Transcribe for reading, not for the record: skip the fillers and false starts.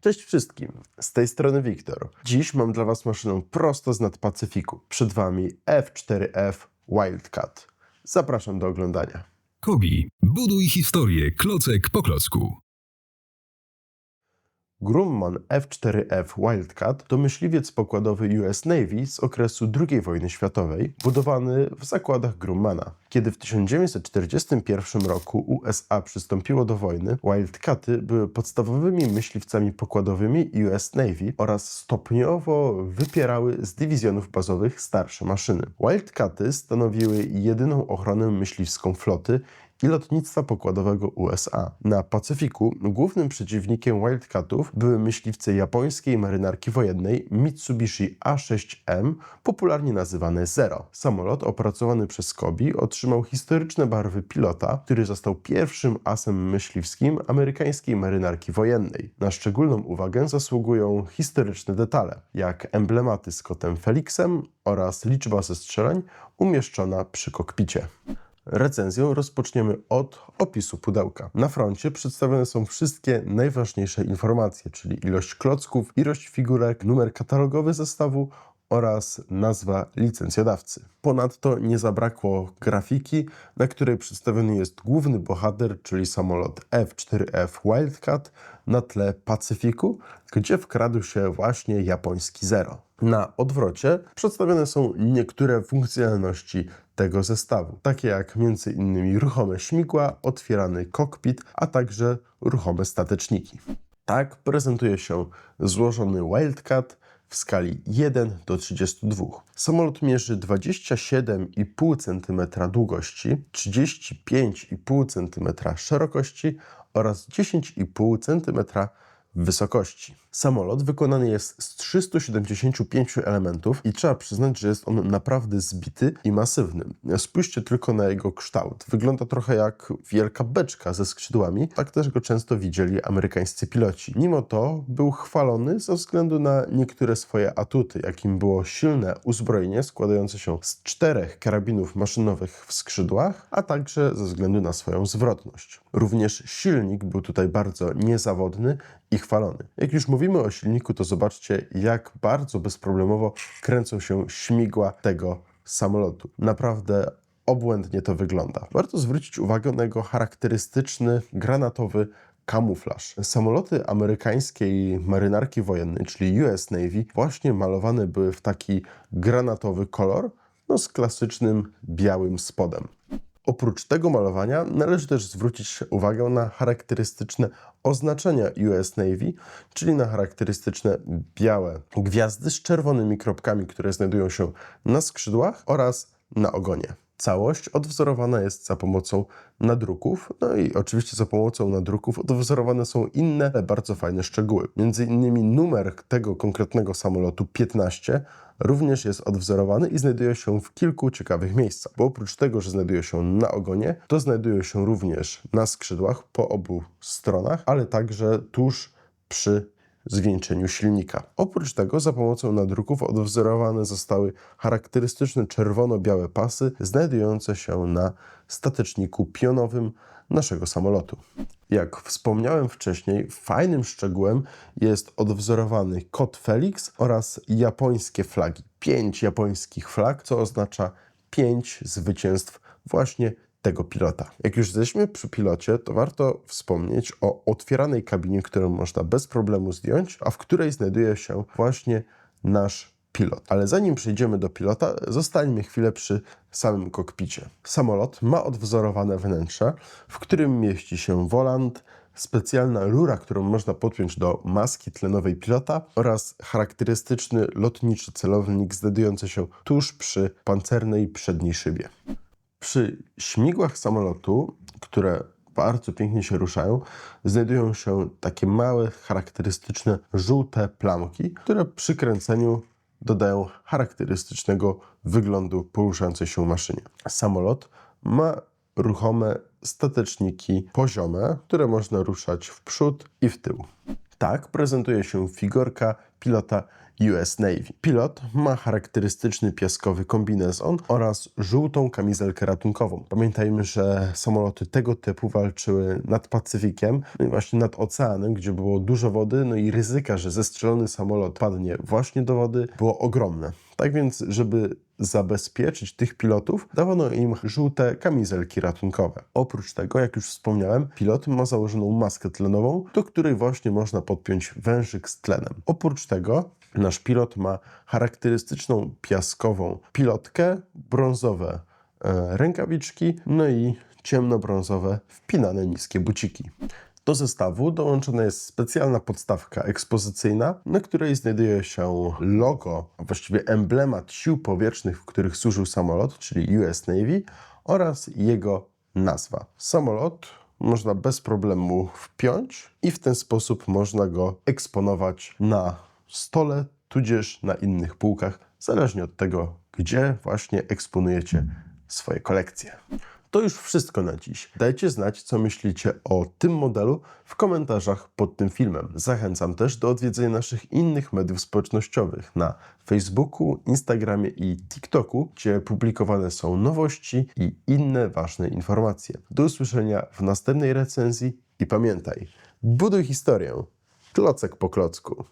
Cześć wszystkim, z tej strony Wiktor. Dziś mam dla Was maszynę prosto z nad Pacyfiku. Przed Wami F4F Wildcat. Zapraszam do oglądania. Kobi, buduj historię klocek po klocku. Grumman F4F Wildcat to myśliwiec pokładowy US Navy z okresu II wojny światowej, budowany w zakładach Grummana. Kiedy w 1941 roku USA przystąpiło do wojny, Wildcaty były podstawowymi myśliwcami pokładowymi US Navy oraz stopniowo wypierały z dywizjonów bazowych starsze maszyny. Wildcaty stanowiły jedyną ochronę myśliwską floty i lotnictwa pokładowego USA. Na Pacyfiku głównym przeciwnikiem Wildcatów były myśliwce japońskiej marynarki wojennej Mitsubishi A6M, popularnie nazywane Zero. Samolot opracowany przez Kobi otrzymał historyczne barwy pilota, który został pierwszym asem myśliwskim amerykańskiej marynarki wojennej. Na szczególną uwagę zasługują historyczne detale, jak emblematy z kotem Felixem oraz liczba zestrzeleń umieszczona przy kokpicie. Recenzję rozpoczniemy od opisu pudełka. Na froncie przedstawione są wszystkie najważniejsze informacje, czyli ilość klocków, ilość figurek, numer katalogowy zestawu oraz nazwa licencjodawcy. Ponadto nie zabrakło grafiki, na której przedstawiony jest główny bohater, czyli samolot F4F Wildcat na tle Pacyfiku, gdzie wkradł się właśnie japoński Zero. Na odwrocie przedstawione są niektóre funkcjonalności tego zestawu, takie jak m.in. ruchome śmigła, otwierany kokpit, a także ruchome stateczniki. Tak prezentuje się złożony Wildcat w skali 1:32. Samolot mierzy 27,5 cm długości, 35,5 cm szerokości oraz 10,5 cm wysokości. Samolot wykonany jest z 375 elementów i trzeba przyznać, że jest on naprawdę zbity i masywny. Spójrzcie tylko na jego kształt. Wygląda trochę jak wielka beczka ze skrzydłami. Tak też go często widzieli amerykańscy piloci. Mimo to był chwalony ze względu na niektóre swoje atuty, jakim było silne uzbrojenie składające się z 4 karabinów maszynowych w skrzydłach, a także ze względu na swoją zwrotność. Również silnik był tutaj bardzo niezawodny i chwalony. Jak już mówimy o silniku, to zobaczcie, jak bardzo bezproblemowo kręcą się śmigła tego samolotu. Naprawdę obłędnie to wygląda. Warto zwrócić uwagę na jego charakterystyczny granatowy kamuflaż. Samoloty amerykańskiej marynarki wojennej, czyli US Navy, właśnie malowane były w taki granatowy kolor, z klasycznym białym spodem. Oprócz tego malowania należy też zwrócić uwagę na charakterystyczne oznaczenia US Navy, czyli na charakterystyczne białe gwiazdy z czerwonymi kropkami, które znajdują się na skrzydłach oraz na ogonie. Całość odwzorowana jest za pomocą nadruków, i oczywiście za pomocą nadruków odwzorowane są inne, bardzo fajne szczegóły. Między innymi numer tego konkretnego samolotu 15 również jest odwzorowany i znajduje się w kilku ciekawych miejscach, bo oprócz tego, że znajduje się na ogonie, to znajduje się również na skrzydłach po obu stronach, ale także tuż przy zwieńczeniu silnika. Oprócz tego za pomocą nadruków odwzorowane zostały charakterystyczne czerwono-białe pasy znajdujące się na stateczniku pionowym naszego samolotu. Jak wspomniałem wcześniej, fajnym szczegółem jest odwzorowany kot Felix oraz japońskie flagi. 5 japońskich flag, co oznacza 5 zwycięstw właśnie tego pilota. Jak już jesteśmy przy pilocie, to warto wspomnieć o otwieranej kabinie, którą można bez problemu zdjąć, a w której znajduje się właśnie nasz pilot. Ale zanim przejdziemy do pilota, zostańmy chwilę przy samym kokpicie. Samolot ma odwzorowane wnętrze, w którym mieści się wolant, specjalna rura, którą można podpiąć do maski tlenowej pilota oraz charakterystyczny lotniczy celownik znajdujący się tuż przy pancernej przedniej szybie. Przy śmigłach samolotu, które bardzo pięknie się ruszają, znajdują się takie małe, charakterystyczne żółte plamki, które przy kręceniu dodają charakterystycznego wyglądu poruszającej się maszynie. Samolot ma ruchome stateczniki poziome, które można ruszać w przód i w tył. Tak prezentuje się figurka pilota US Navy. Pilot ma charakterystyczny piaskowy kombinezon oraz żółtą kamizelkę ratunkową. Pamiętajmy, że samoloty tego typu walczyły nad Pacyfikiem, no i właśnie nad oceanem, gdzie było dużo wody, no i ryzyka, że zestrzelony samolot padnie właśnie do wody, było ogromne. Tak więc, żeby zabezpieczyć tych pilotów, dawano im żółte kamizelki ratunkowe. Oprócz tego, jak już wspomniałem, pilot ma założoną maskę tlenową, do której właśnie można podpiąć wężyk z tlenem. Oprócz tego nasz pilot ma charakterystyczną piaskową pilotkę, brązowe rękawiczki, no i ciemnobrązowe wpinane niskie buciki. Do zestawu dołączona jest specjalna podstawka ekspozycyjna, na której znajduje się logo, a właściwie emblemat sił powietrznych, w których służył samolot, czyli US Navy, oraz jego nazwa. Samolot można bez problemu wpiąć i w ten sposób można go eksponować na stole, tudzież na innych półkach, zależnie od tego, gdzie właśnie eksponujecie swoje kolekcje. To już wszystko na dziś. Dajcie znać, co myślicie o tym modelu w komentarzach pod tym filmem. Zachęcam też do odwiedzenia naszych innych mediów społecznościowych na Facebooku, Instagramie i TikToku, gdzie publikowane są nowości i inne ważne informacje. Do usłyszenia w następnej recenzji i pamiętaj, buduj historię klocek po klocku.